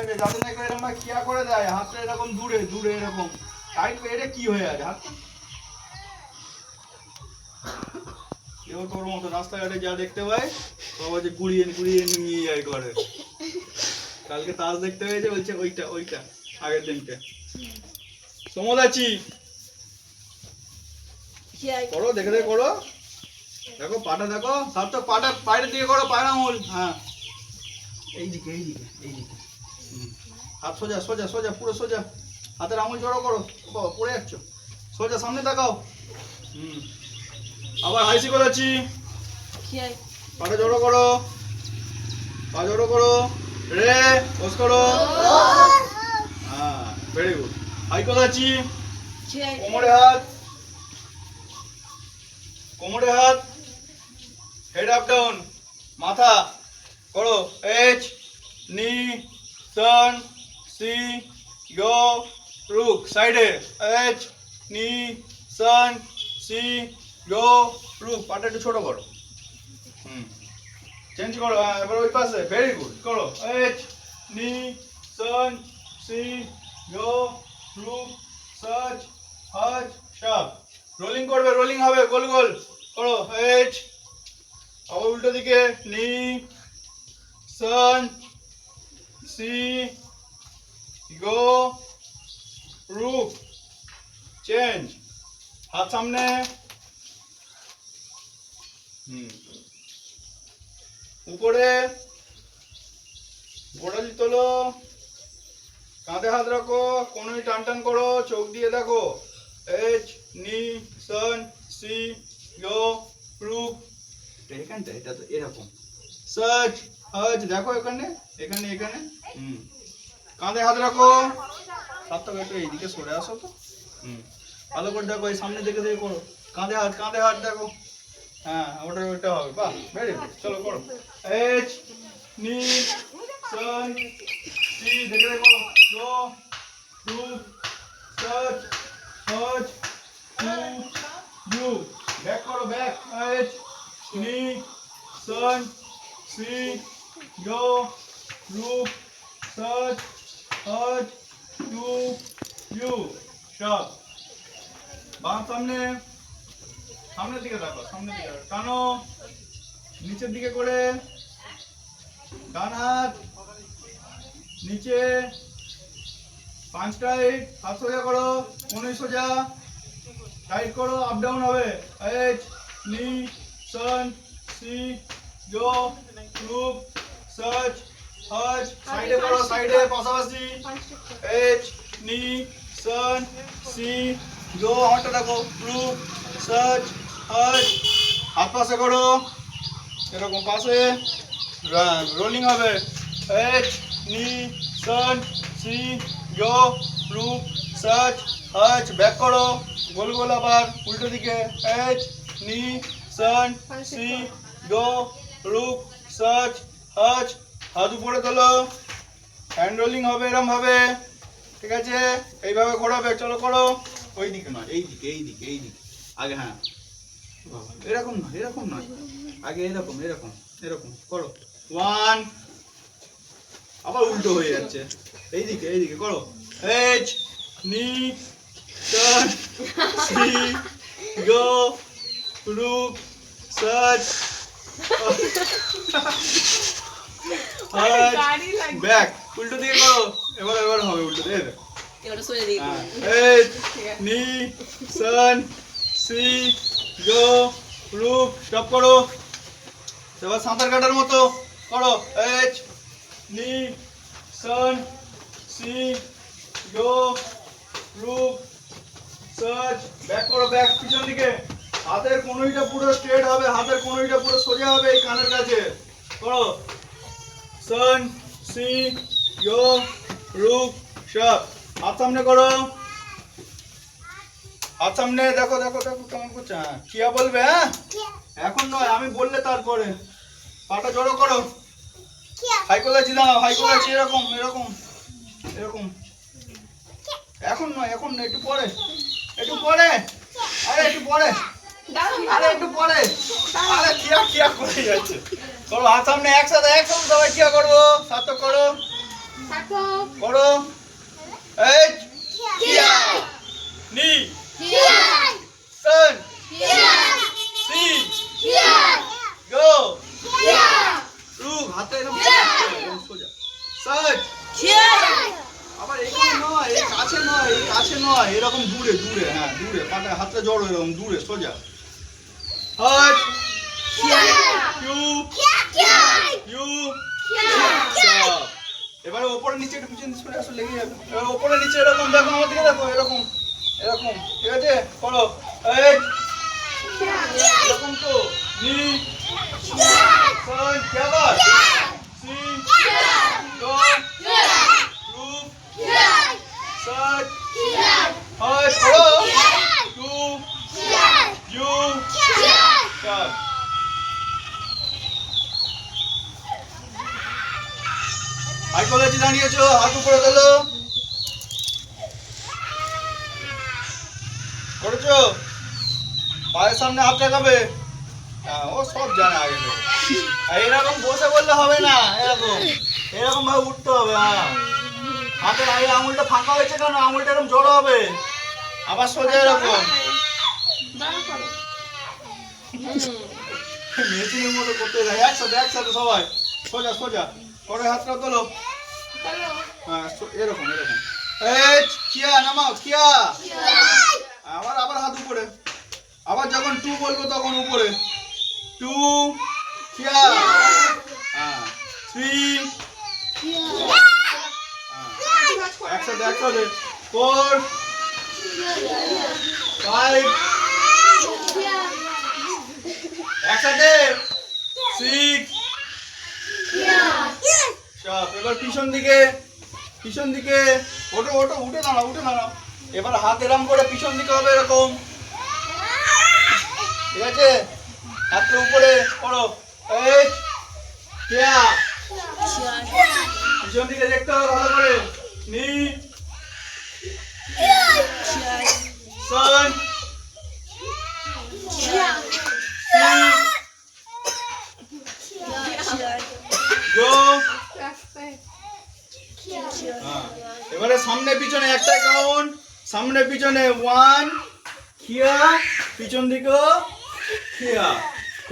আছে যাতে না করে এরকম কিয়া করে দেয় হাতটা এরকম দূরে দূরে এরকম টাইট করে এটা কি হয়ে আছে হাত এবার তোর মতো রাস্তাঘাটে যা দেখতে পাই বাবা যে কুড়িয়ে কুড়িয়ে নিয়ে যায় করে কালকে তাস দেখতে হয়েছে বলছে ওইটা ওইটা আগের দিনকে সমদাচি করো দেখে দেখে করো দেখো পাটা দেখো সার্থক পাটা পায়ের দিকে করো পায়ের আঙুল হ্যাঁ এইদিকে এইদিকে এইদিকে হাত সোজা সোজা সোজা পুরো সোজা হাতের আঙুল জড়ো করো পড়ে যাচ্ছ সোজা সামনে তাকাও আবার হাইসি করাচ্ছি পাটা জড়ো করো পা জড়ো করো রে বস করো হ্যাঁ ভেরি গুড হাই করাচ্ছি কোমরে হাত কোমরে হাত হেড আপ ডাউন মাথা করো এইচ নি টার্ন সি গো রুক সাইডে এইচ নি টার্ন সি গো রুক পাটা একটু ছোট করো চেঞ্জ করো এবার ওই পাশে ভেরি গুড করো এইচ নি টার্ন সি গো রুক সার্চ হাজ শাপ রোলিং করবে রোলিং হবে গোল গোল করো এইচ আবার উল্টো দিকে নি সান সি গো রুক চেঞ্জ হাত সামনে উপরে গোড়ালি তোলো কাঁধে হাত রাখো কোনোই টান টান করো চোখ দিয়ে দেখো এইচ নি সান সি গো রুক এখানটা এটা তো এরকম সার্চ হাজ দেখো এখানে এখানে এখানে কাঁধে হাত রাখো সাতটা একটু এইদিকে সরে আসো তো ভালো করে দেখো এই সামনে দেখে দেখে করো কাঁধে হাত দেখো হ্যাঁ ওটা ওটা হবে বাহ ভেরি গুড চলো করো এইচ নি সান সি দেখে দেখো গো রুক সার্চ হাজ ইউ ব্যাক করো ব্যাক এইচ নি সান সি গো রুক সার্চ হাজ ইউ শাপ বাম সামনে সামনের দিকে রাখো সামনের দিকে টানো নিচের দিকে করে ডান হাত নিচে পাঁচ টাইট হাত সোজা করো কোনই সোজা টাইট করো আপ ডাউন হবে এইচ নি সান সি গো রুক সার্চ হাজ সাইডে করো সাইডে পাশাপাশি এইচ নি সান সি গো হাতটা দেখো রুক সার্চ হাজ হাত পাশে করো এরকম পাশে রোলিং হবে এইচ নি সান সি গো রুক সার্চ হাজ ব্যাক করো গোল গোল আবার উল্টো দিকে এইচ নি সান সি গো রুক সার্চ হাজ হাত উপরে তোলো হ্যান্ড রোলিং হবে এরম ভাবে ঠিক আছে এইভাবে ঘোরাবে চলো করো ওই দিকে নয় এইদিকে এইদিকে এইদিকে আগে হ্যাঁ এরকম নয় আগে এরকম এরকম এরকম করো ওয়ান আবার উল্টো হয়ে যাচ্ছে এইদিকে এইদিকে করো এইচ নি টার্ন সি গো রুক সার্চ ব্যাক উল্টো দিকে করো এবার হবে উল্টো দিকে এবারে সোজা দিকে এইচ নি সান সি গো রুক স্টপ করো এবার সাঁতার কাটার মতো করো এইচ নি সান সি গো রুক সার্চ ব্যাক করো ব্যাক পিছন দিকে হাতের কোনোইটা পুরো স্ট্রেট হবে হাতের কোনোইটা পুরো সোজা হবে এই কানের কাছে করো সান সি গো রুক শাপ হাত সামনে করো হাত সামনে দেখো দেখো দেখো কেমন করছে কিয়া বলবে হ্যাঁ এখন নয় আমি বললে তারপরে পাটা জড়ো করো হাই করেছি দাও হাই করেছি এরকম এরকম এরকম এখন নয় একটু পরে আরে একটু পরে আরে একটু পরে আরে কিয়া করে যাচ্ছে করো হাত সামনে একসাথে সবাই কিয়া করবো সাথে করো করো এইচ কিয়া নি সান সি গো রুক হাতে এরকম সোজা সার্চ আবার এখানে নয় এই কাছে নয় এরকম দূরে দূরে হ্যাঁ দূরে পাটা হাতটা জড়ো এরকম দূরে সোজা হাত ইউ ইউ এবারে উপরে নিচে একটু পিছন সরে আসো লেগে যাবে এবার উপরে নিচে এরকম দেখো আমার দিকে দেখো এরকম এরকম ঠিক আছে করো এই এরকম তো নি সান क्या बात सी गो रूप सात हाथ करो टू यू चार হাই কলেজে দাঁড়িয়েছো হাত উপরে তোলো করেছো পায়ের সামনে হাত রাখাবে হ্যাঁ ও সব জানে আগে থেকে এরকম বসে বললে হবে না এরকম এরকম ভাবে উঠতে হবে হ্যাঁ হাতের আগে আঙুলটা ফাঁকা হয়েছে কেন আঙুলটা এরকম জড়ো হবে আবার সোজা এরকম মেশিনের মতো করতে যায় একসাথে সবাই সোজা সোজা করে হাতটা তোলো হ্যাঁ এরকম এরকম এই কিয়া নামাও কিয়া আবার হাত উপরে আবার যখন টু বলবো তখন উপরে টু কিয়া হ্যাঁ থ্রি একসাথে ফোর ফাইভ একসাথে সিক্স এবার পিছন দিকে ওটো উঠে দাঁড়াও এবার হাত এরম করে পিছন দিকে হবে এরকম ঠিক আছে হাতের উপরে করো এই কিয়া পিছন দিকে দেখতে হবে ভালো করে নি সান গো এবারে সামনে পিছনে একটা কাউন্ট সামনে পিছনে 1 কিয়া পিছন দিকে কিয়া